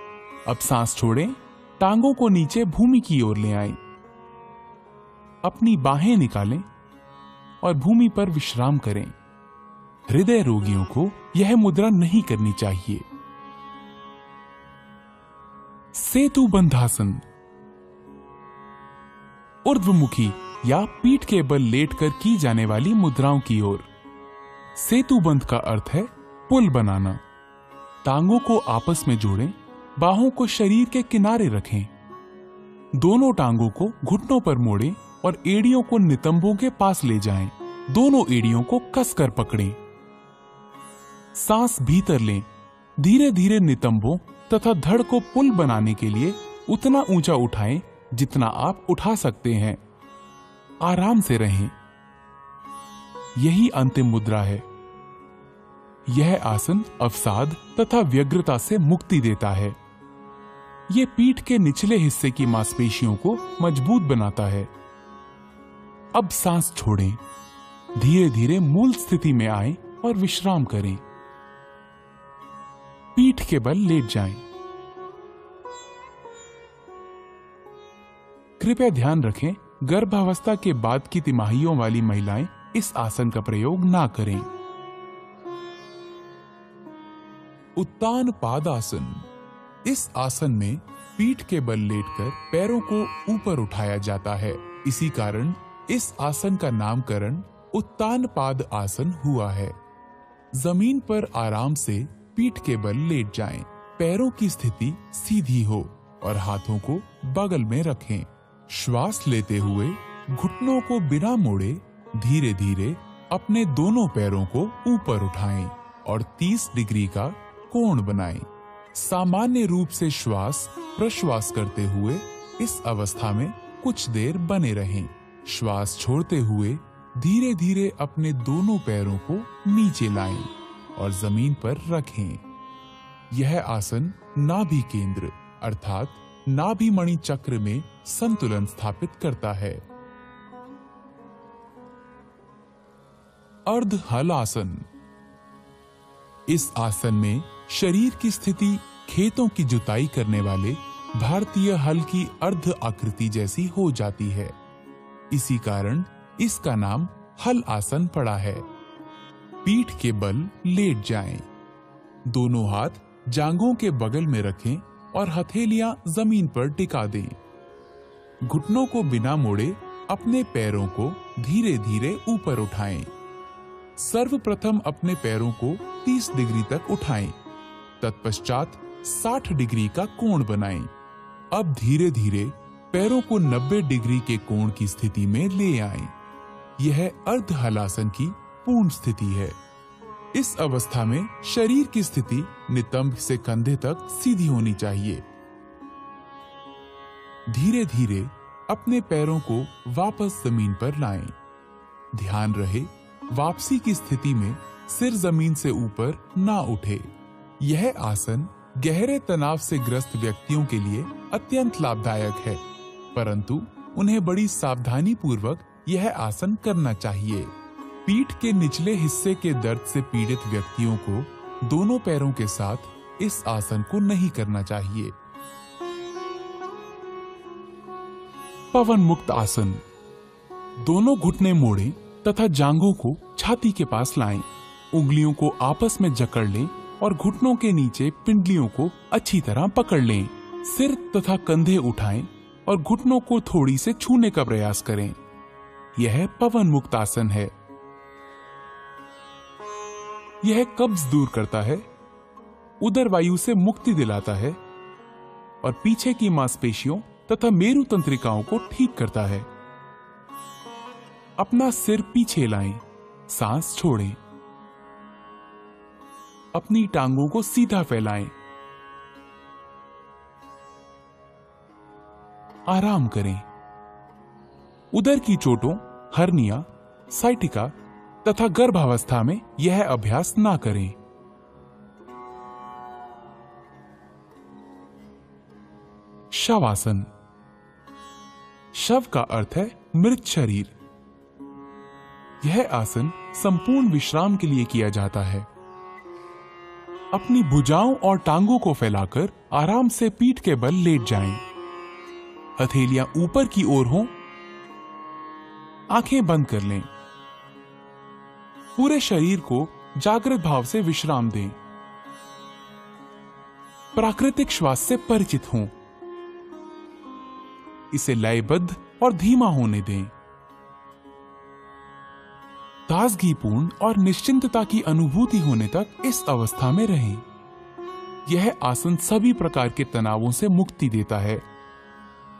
अब सांस छोड़ें, टांगों को नीचे भूमि की ओर ले आएं। अपनी बाहें निकालें और भूमि पर विश्राम करें। हृदय रोगियों को यह मुद्रा नहीं करनी चाहिए। सेतु बंधासन। ऊर्ध्वमुखी या पीठ के बल लेटकर की जाने वाली मुद्राओं की ओर। सेतु बंध का अर्थ है पुल बनाना। टांगों को आपस में जोड़ें, बाहों को शरीर के किनारे रखें। दोनों टांगों को घुटनों पर मोड़ें और एड़ियों को नितंबों के पास ले जाएं। दोनों एड़ियों को कसकर पकड़ें। सांस भीतर लें। धीरे धीरे नितंबों तथा धड़ को पुल बनाने के लिए उतना ऊंचा उठाएं जितना आप उठा सकते हैं। आराम से रहें। यही अंतिम मुद्रा है। यह आसन अवसाद तथा व्यग्रता से मुक्ति देता है। यह पीठ के निचले हिस्से की मांसपेशियों को मजबूत बनाता है। अब सांस छोड़ें। धीरे धीरे मूल स्थिति में आएं और विश्राम करें। पीठ के बल लेट जाएं। कृपया ध्यान रखें, गर्भावस्था के बाद की तिमाहियों वाली महिलाएं इस आसन का प्रयोग ना करें। उत्तान पादासन। इस आसन में पीठ के बल लेटकर पैरों को ऊपर उठाया जाता है। इसी कारण इस आसन का नामकरण उत्तान पाद आसन हुआ है। जमीन पर आराम से पीठ के बल लेट जाएं। पैरों की स्थिति सीधी हो और हाथों को बगल में रखें। श्वास लेते हुए घुटनों को बिना मोड़े धीरे धीरे अपने दोनों पैरों को ऊपर उठाएं और 30 डिग्री का कोण बनाएं। सामान्य रूप से श्वास प्रश्वास करते हुए इस अवस्था में कुछ देर बने रहें। श्वास छोड़ते हुए धीरे धीरे अपने दोनों पैरों को नीचे लाएं और जमीन पर रखें। यह आसन नाभि केंद्र अर्थात नाभि मणि चक्र में संतुलन स्थापित करता है। अर्ध हल आसन। इस आसन में शरीर की स्थिति खेतों की जुताई करने वाले भारतीय हल की अर्ध आकृति जैसी हो जाती है। इसी कारण इसका नाम हल आसन पड़ा है। पीठ के बल लेट जाएं। दोनों हाथ जांघों के बगल में रखें और हथेलियां जमीन पर टिका दें। घुटनों को बिना मोड़े अपने पैरों को धीरे धीरे ऊपर उठाएं। सर्वप्रथम अपने पैरों को 30 डिग्री तक उठाएं। तत्पश्चात 60 डिग्री का कोण बनाएं। अब धीरे धीरे पैरों को 90 डिग्री के कोण की स्थिति में ले आएं। यह अर्ध हलासन की पूर्ण स्थिति है। इस अवस्था में शरीर की स्थिति नितंब से कंधे तक सीधी होनी चाहिए। धीरे धीरे अपने पैरों को वापस जमीन पर लाएं। ध्यान रहे वापसी की स्थिति में सिर जमीन से ऊपर ना उठे। यह आसन गहरे तनाव से ग्रस्त व्यक्तियों के लिए अत्यंत लाभदायक है, परंतु उन्हें बड़ी सावधानी पूर्वक यह आसन करना चाहिए। पीठ के निचले हिस्से के दर्द से पीड़ित व्यक्तियों को दोनों पैरों के साथ इस आसन को नहीं करना चाहिए। पवन मुक्त आसन। दोनों घुटने मोड़ें तथा जांघों को छाती के पास लाएं। उंगलियों को आपस में जकड़ लें और घुटनों के नीचे पिंडलियों को अच्छी तरह पकड़ लें। सिर तथा कंधे उठाएं और घुटनों को थोड़ी से छूने का प्रयास करें। यह पवन मुक्त आसन है। यह कब्ज दूर करता है, उदर वायु से मुक्ति दिलाता है और पीछे की मांसपेशियों तथा मेरु तंत्रिकाओं को ठीक करता है। अपना सिर पीछे लाएं, सांस छोड़ें। अपनी टांगों को सीधा फैलाएं। आराम करें। उदर की चोटों, हर्निया, साइटिका तथा गर्भावस्था में यह अभ्यास ना करें। शवासन। शव का अर्थ है मृत शरीर। यह आसन संपूर्ण विश्राम के लिए किया जाता है। अपनी भुजाओं और टांगों को फैलाकर आराम से पीठ के बल लेट जाएं। हथेलियां ऊपर की ओर हों। आंखें बंद कर लें। पूरे शरीर को जागृत भाव से विश्राम दें। प्राकृतिक श्वास से परिचित हों। इसे लयबद्ध और धीमा होने दें। ताजगीपूर्ण और निश्चिंतता की अनुभूति होने तक इस अवस्था में रहें। यह आसन सभी प्रकार के तनावों से मुक्ति देता है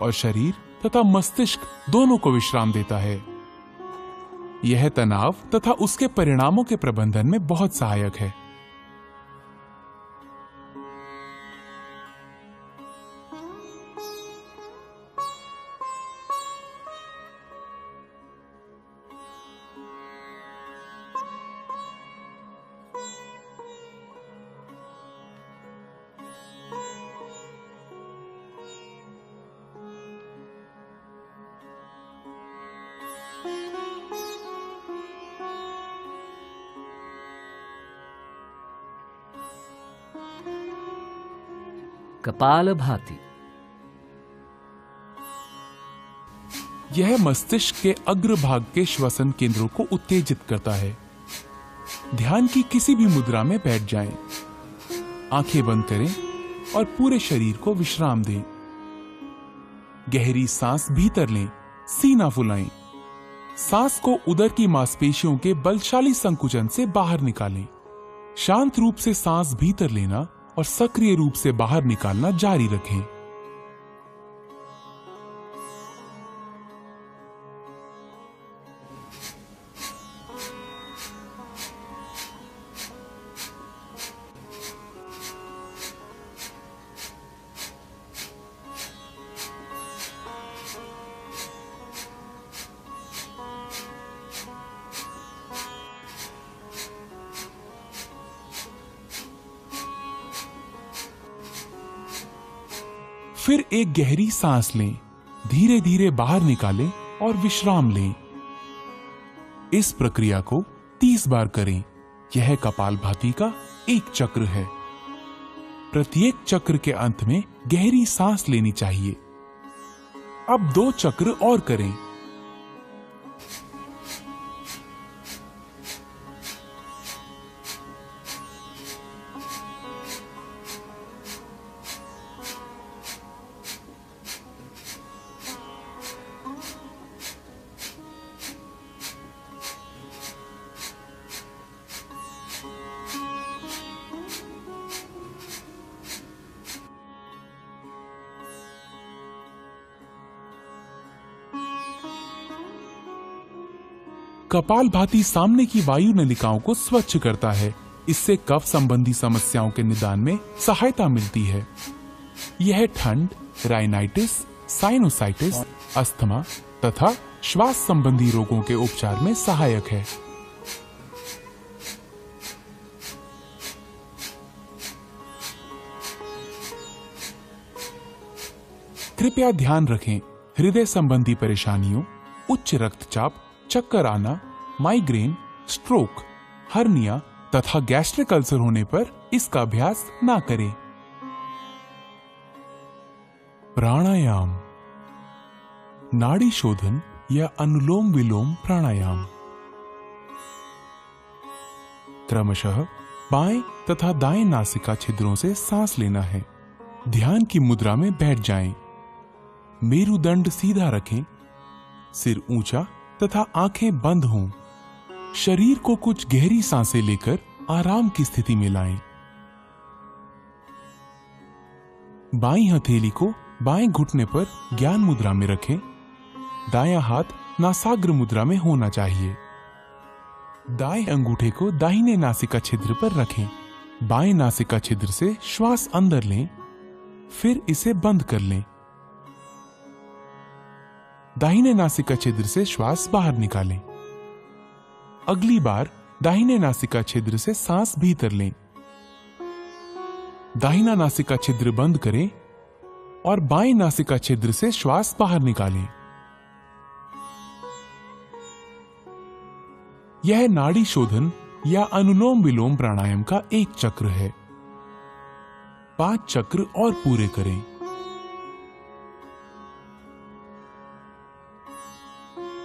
और शरीर तथा मस्तिष्क दोनों को विश्राम देता है। यह तनाव तथा उसके परिणामों के प्रबंधन में बहुत सहायक है। कपालभाति। यह मस्तिष्क के अग्रभाग के श्वसन केंद्रों को उत्तेजित करता है। ध्यान की किसी भी मुद्रा में बैठ जाएं। आंखें बंद करें और पूरे शरीर को विश्राम दें। गहरी सांस भीतर लें, सीना फुलाएं। सांस को उदर की मांसपेशियों के बलशाली संकुचन से बाहर निकालें। शांत रूप से सांस भीतर लेना और सक्रिय रूप से बाहर निकालना जारी रखें। फिर एक गहरी सांस लें, धीरे धीरे बाहर निकालें और विश्राम लें। इस प्रक्रिया को 30 बार करें। यह कपालभाति का एक चक्र है। प्रत्येक चक्र के अंत में गहरी सांस लेनी चाहिए। अब 2 चक्र और करें। कपालभाति सामने की वायु नलिकाओं को स्वच्छ करता है। इससे कफ संबंधी समस्याओं के निदान में सहायता मिलती है। यह ठंड, राइनाइटिस, साइनोसाइटिस, अस्थमा तथा श्वास संबंधी रोगों के उपचार में सहायक है। कृपया ध्यान रखें, हृदय संबंधी परेशानियों, उच्च रक्तचाप, चक्कर आना, माइग्रेन, स्ट्रोक, हर्निया तथा गैस्ट्रिक अल्सर होने पर इसका अभ्यास ना करें। प्राणायाम, नाड़ी शोधन या अनुलोम विलोम प्राणायाम। क्रमशः बाएं तथा दाएं नासिका छिद्रों से सांस लेना है। ध्यान की मुद्रा में बैठ जाएं। मेरुदंड सीधा रखें, सिर ऊंचा तथा आंखें बंद हों। शरीर को कुछ गहरी सांसें लेकर आराम की स्थिति में लाएं। बाईं हथेली को बाएं घुटने पर ज्ञान मुद्रा में रखें। दायां हाथ नासाग्र मुद्रा में होना चाहिए। दाएं अंगूठे को दाहिने नासिका छिद्र पर रखें। बाएं नासिका छिद्र से श्वास अंदर लें, फिर इसे बंद कर लें। दाहिने नासिका छिद्र से श्वास बाहर निकालें। अगली बार दाहिने नासिका छिद्र से सांस भीतर लें। दाहिना नासिका छिद्र बंद करें और बाएं नासिका छिद्र से श्वास बाहर निकालें। यह नाड़ी शोधन या अनुलोम विलोम प्राणायाम का एक चक्र है। 5 चक्र और पूरे करें।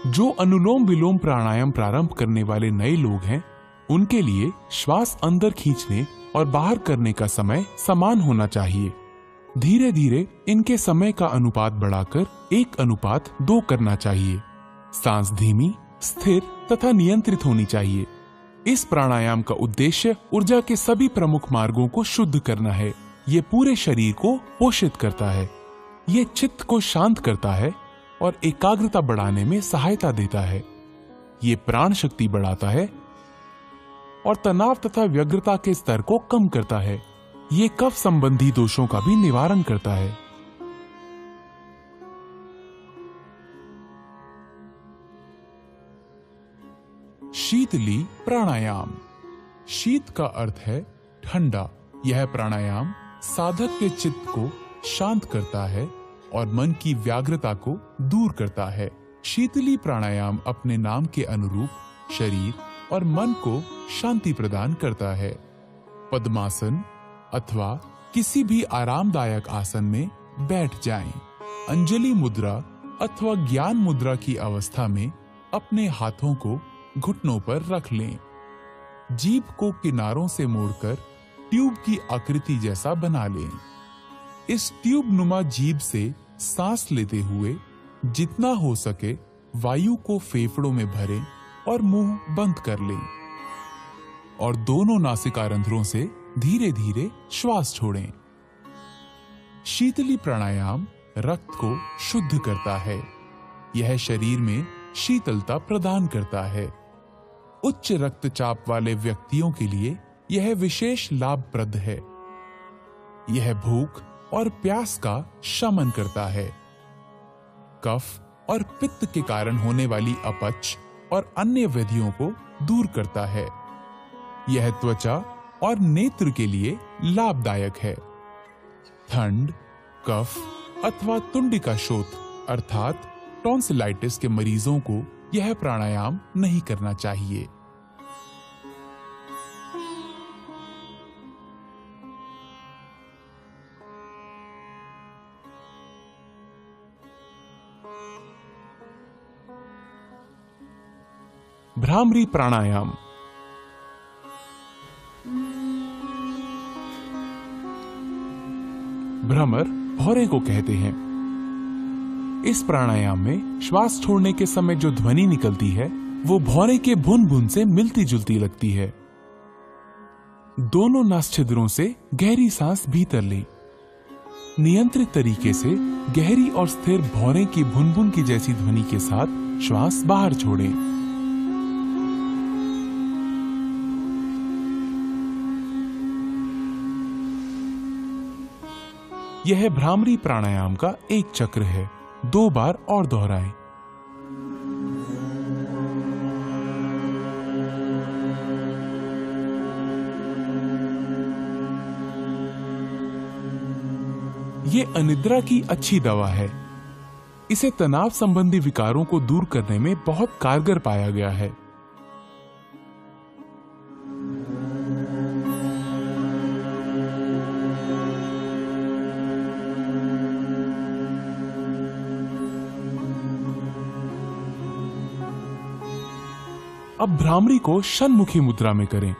जो अनुलोम विलोम प्राणायाम प्रारंभ करने वाले नए लोग हैं, उनके लिए श्वास अंदर खींचने और बाहर करने का समय समान होना चाहिए। धीरे धीरे इनके समय का अनुपात बढ़ाकर 1:2 करना चाहिए। सांस धीमी, स्थिर तथा नियंत्रित होनी चाहिए। इस प्राणायाम का उद्देश्य ऊर्जा के सभी प्रमुख मार्गों को शुद्ध करना है। ये पूरे शरीर को पोषित करता है। ये चित्त को शांत करता है और एकाग्रता बढ़ाने में सहायता देता है। ये प्राण शक्ति बढ़ाता है और तनाव तथा व्यग्रता के स्तर को कम करता है। ये कफ संबंधी दोषों का भी निवारण करता है। शीतली प्राणायाम। शीत का अर्थ है ठंडा। यह प्राणायाम साधक के चित्त को शांत करता है और मन की व्याग्रता को दूर करता है। शीतली प्राणायाम अपने नाम के अनुरूप शरीर और मन को शांति प्रदान करता है। पद्मासन अथवा किसी भी आरामदायक आसन में बैठ जाएं। अंजलि मुद्रा अथवा ज्ञान मुद्रा की अवस्था में अपने हाथों को घुटनों पर रख लें। जीभ को किनारों से मोड़कर ट्यूब की आकृति जैसा बना लें। इस ट्यूब नुमा जीभ से सांस लेते हुए जितना हो सके वायु को फेफड़ों में भरें और मुंह बंद कर लें और दोनों नासिका रंध्रों से धीरे धीरे श्वास छोड़ें। शीतली प्राणायाम रक्त को शुद्ध करता है। यह शरीर में शीतलता प्रदान करता है। उच्च रक्तचाप वाले व्यक्तियों के लिए यह विशेष लाभप्रद है। यह भूख और प्यास का शमन करता है। कफ और पित्त के कारण होने वाली अपच और अन्य व्याधियों को दूर करता है। यह त्वचा और नेत्र के लिए लाभदायक है। ठंड, कफ अथवा तुंडिका शोथ अर्थात टॉन्सिलाइटिस के मरीजों को यह प्राणायाम नहीं करना चाहिए। भ्रामरी प्राणायाम। भ्रमर भौरे को कहते हैं। इस प्राणायाम में श्वास छोड़ने के समय जो ध्वनि निकलती है वो भौरे के भुन भुन से मिलती जुलती लगती है। दोनों नासछिद्रों से गहरी सांस भीतर लें। नियंत्रित तरीके से गहरी और स्थिर भौरे की भुन भुन की जैसी ध्वनि के साथ श्वास बाहर छोड़ें। यह भ्रामरी प्राणायाम का एक चक्र है। 2 बार और दोहराएं। ये अनिद्रा की अच्छी दवा है। इसे तनाव संबंधी विकारों को दूर करने में बहुत कारगर पाया गया है। अब भ्रामरी को षण्मुखी मुद्रा में करें।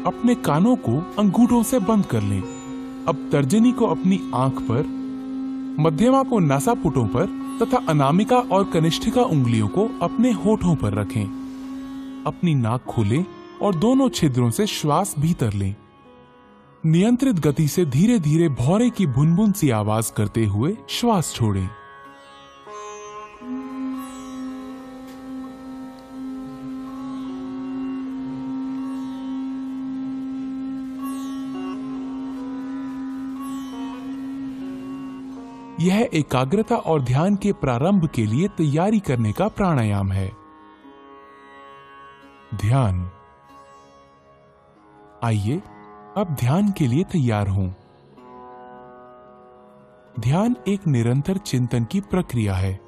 अपने कानों को अंगूठों से बंद कर लें। अब तर्जनी को अपनी आंख पर, मध्यमा को नासापुटों पर तथा अनामिका और कनिष्ठिका उंगलियों को अपने होठों पर रखें। अपनी नाक खोलें और दोनों छिद्रों से श्वास भीतर लें। नियंत्रित गति से धीरे धीरे भौरे की भुनभुन सी आवाज करते हुए श्वास छोड़ें। यह एकाग्रता और ध्यान के प्रारंभ के लिए तैयारी करने का प्राणायाम है। ध्यान। आइए अब ध्यान के लिए तैयार हों। ध्यान एक निरंतर चिंतन की प्रक्रिया है।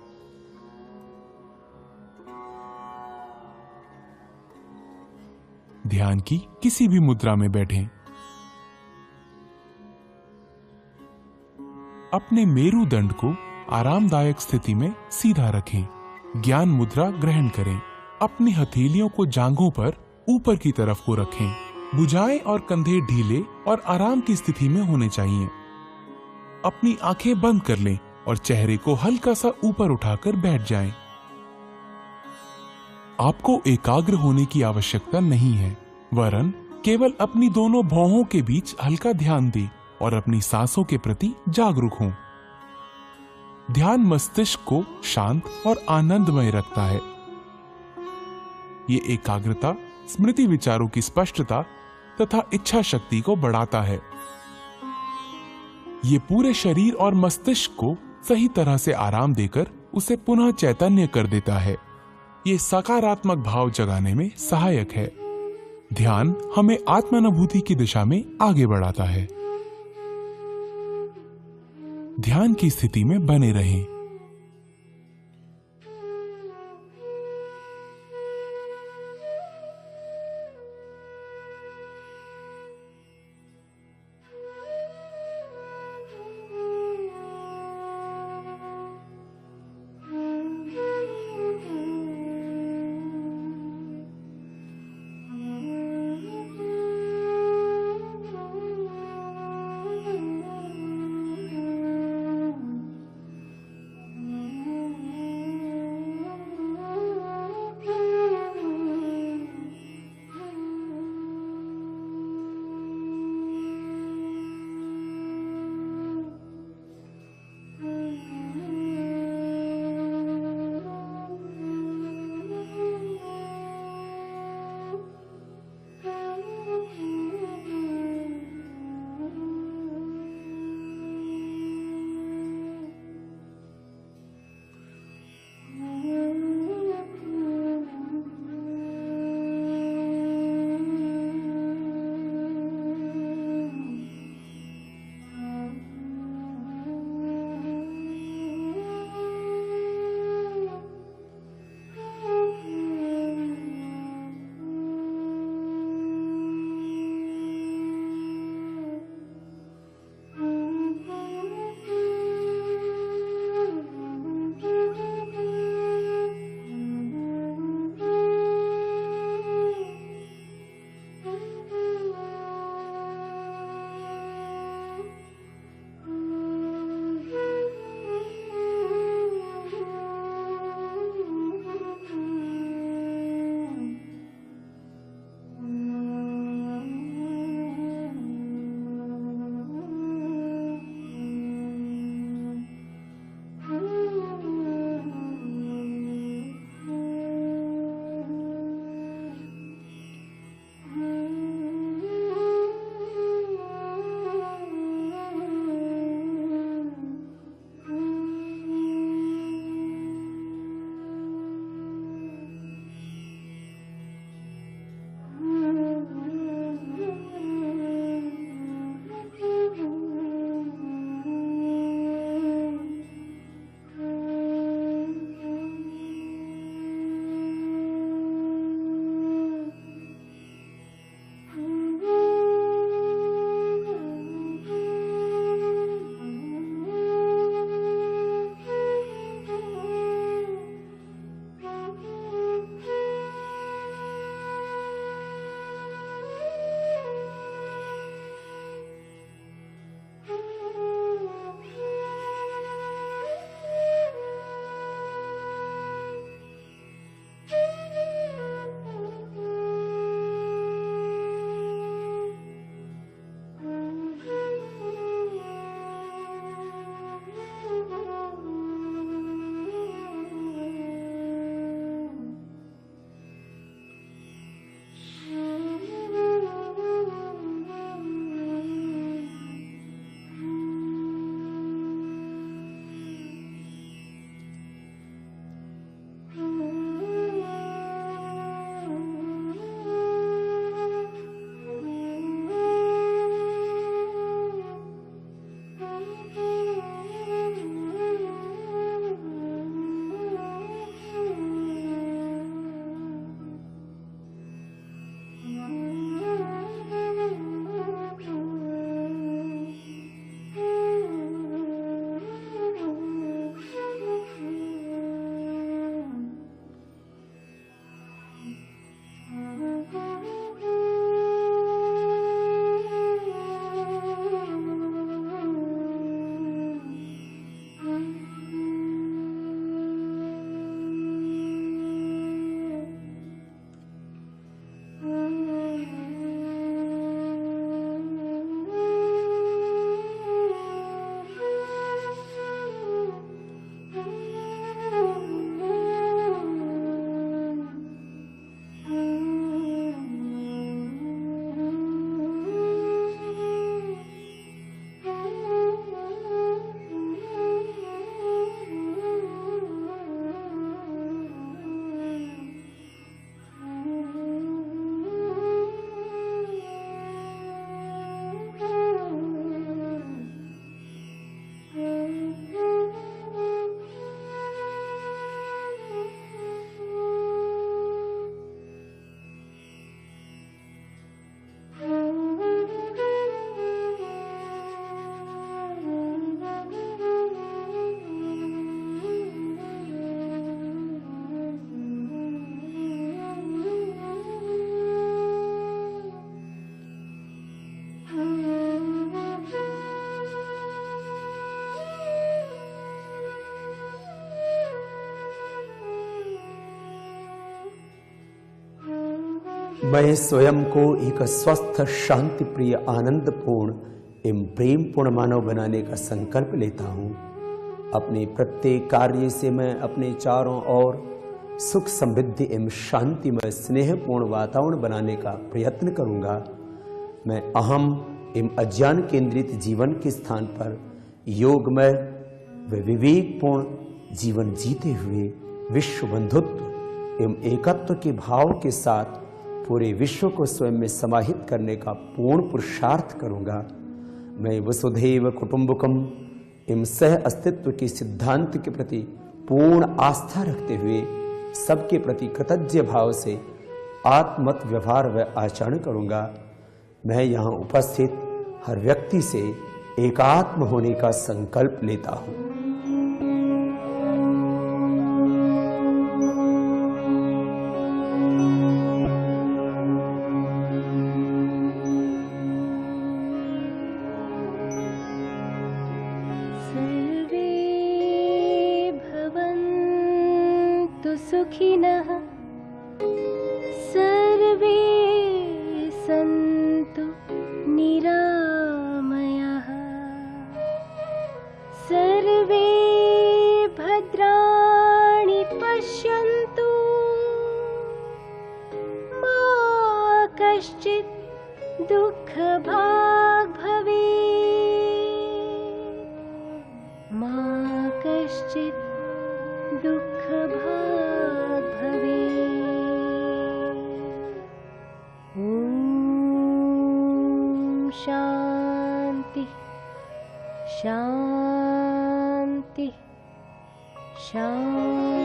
ध्यान की किसी भी मुद्रा में बैठें। अपने मेरुदंड को आरामदायक स्थिति में सीधा रखें। ज्ञान मुद्रा ग्रहण करें। अपनी हथेलियों को जांघों पर ऊपर की तरफ को रखें। भुजाएं और कंधे ढीले और आराम की स्थिति में होने चाहिए। अपनी आंखें बंद कर लें और चेहरे को हल्का सा ऊपर उठाकर बैठ जाएं। आपको एकाग्र होने की आवश्यकता नहीं है, वरन केवल अपनी दोनों भौहों के बीच हल्का ध्यान दें और अपनी सांसों के प्रति जागरूक हों। ध्यान मस्तिष्क को शांत और आनंदमय रखता है। ये एकाग्रता, स्मृति विचारों की स्पष्टता तथा इच्छा शक्ति को बढ़ाता है। ये पूरे शरीर और मस्तिष्क को सही तरह से आराम देकर उसे पुनः चैतन्य कर देता है। ये सकारात्मक भाव जगाने में सहायक है। ध्यान हमें आत्मानुभूति की दिशा में आगे बढ़ाता है। ध्यान की स्थिति में बने रहें। मैं स्वयं को एक स्वस्थ, शांति प्रिय, आनंदपूर्ण एवं प्रेमपूर्ण मानव बनाने का संकल्प लेता हूँ। अपने प्रत्येक कार्य से मैं अपने चारों ओर सुख, समृद्धि एवं शांतिमय, स्नेहपूर्ण वातावरण बनाने का प्रयत्न करूँगा। मैं अहम एवं अज्ञान केंद्रित जीवन के स्थान पर योगमय व विवेकपूर्ण जीवन जीते हुए विश्व बंधुत्व एवं एकत्व के भाव के साथ पूरे विश्व को स्वयं में समाहित करने का पूर्ण पुरुषार्थ करूँगा। मैं वसुधैव कुटुंबकम एवं सह अस्तित्व के सिद्धांत के प्रति पूर्ण आस्था रखते हुए सबके प्रति कृतज्ञ भाव से आत्मत व्यवहार व आचरण करूँगा। मैं यहाँ उपस्थित हर व्यक्ति से एकात्म होने का संकल्प लेता हूँ। सुखिनः सर्वे सन्तु निरामयाः सर्वे भद्राणि पश्यन्तु मा कश्चित् दुःखभाग् भवेत् मा कश्चित् दुःखभाग् भवेत्। ॐ शान्ति शान्ति शान्ति।